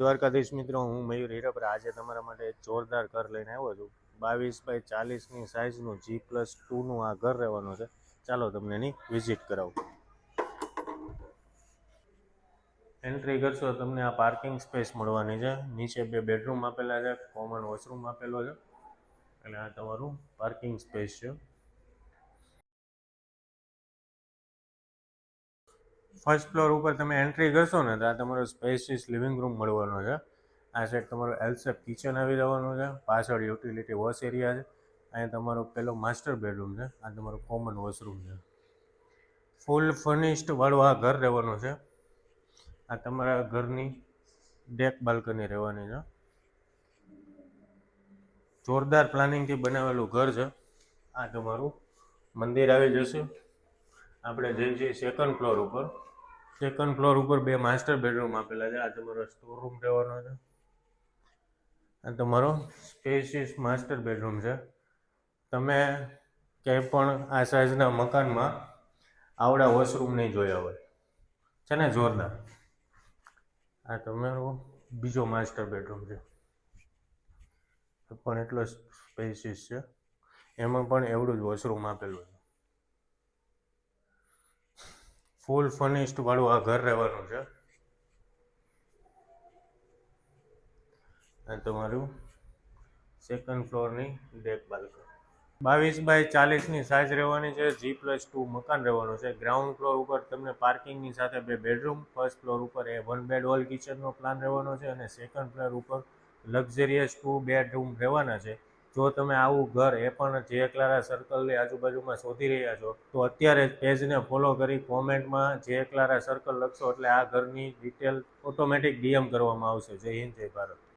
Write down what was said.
દ્વારકાધીશ મિત્રો, હું મયુર હીરાપરા આજે તમારા માટે એક જોરદાર ઘર લઈને આવ્યો છું. 22 બાય 40ની સાઇઝનું G+2નું આ ઘર રહેવાનું છે. ચાલો તમને એની વિઝિટ કરાવું. એન્ટ્રી કરશો તમને આ પાર્કિંગ સ્પેસ મળવાની છે. નીચે 2 બેડરૂમ આપેલા છે, કોમન વોશરૂમ આપેલો છે, એટલે આ તમારું પાર્કિંગ સ્પેસ છે. ફર્સ્ટ ફ્લોર ઉપર તમે એન્ટ્રી કરશો ને તો આ તમારો સ્પેસિયસ લિવિંગ રૂમ મળવાનો છે. આ સાઈડ તમારું એલ શેપ કિચન આવી જવાનું છે. પાછળ યુટિલિટી વોશ એરિયા છે. અહીંયા તમારો પહેલો માસ્ટર બેડરૂમ છે. આ તમારું કોમન વોશરૂમ છે. ફૂલ ફર્નિશ્ડ વાળું આ ઘર રહેવાનું છે. આ તમારા ઘરની ડેક બાલ્કની રહેવાની છે. જોરદાર પ્લાનિંગથી બનાવેલું ઘર છે. આ તમારું મંદિર આવી જશે. આપણે જઈએ છીએ સેકન્ડ ફ્લોર ઉપર. સેકન્ડ ફ્લોર ઉપર 2 માસ્ટર બેડરૂમ આપેલા છે. આ તમારો સ્ટોર રૂમ રહેવાનો છે. આ તમારો સ્પેશિયસ માસ્ટર બેડરૂમ છે. તમે ક્યાંય પણ આ સાઇઝના મકાનમાં આવડા વોશરૂમ નહીં જોયા હોય છે ને. જોરદાર. આ તમારો બીજો માસ્ટર બેડરૂમ છે, પણ એટલો સ્પેશિયસ છે. એમાં પણ એવડું જ વોશરૂમ આપેલું છે. ફૂલ ફર્નિશ્ડ વાળું આ ઘર રહેવાનું છે. આ તમારું સેકન્ડ ફ્લોરની ડેક બાલ્કની. 22 બાય 40ની સાઇઝ રહેવાની છે. G+2 મકાન રહેવાનું છે. ગ્રાઉન્ડ ફ્લોર ઉપર તમને પાર્કિંગની સાથે 2 બેડરૂમ, ફર્સ્ટ ફ્લોર ઉપર 1 બેડ હોલ કિચનનો પ્લાન રહેવાનો છે, અને સેકન્ડ ફ્લોર ઉપર લક્ઝરિયસ 2 બેડરૂમ રહેવાના છે. જો તમે આવું ઘર એ પણ જે ક્લારા સર્કલની આજુબાજુમાં શોધી રહ્યા છો તો અત્યારે જ પેજને ફોલો કરી કોમેન્ટમાં જે ક્લારા સર્કલ લખશો એટલે આ ઘરની ડિટેલ ઓટોમેટિક DM કરવામાં આવશે. જય હિન્દ, જય ભારત.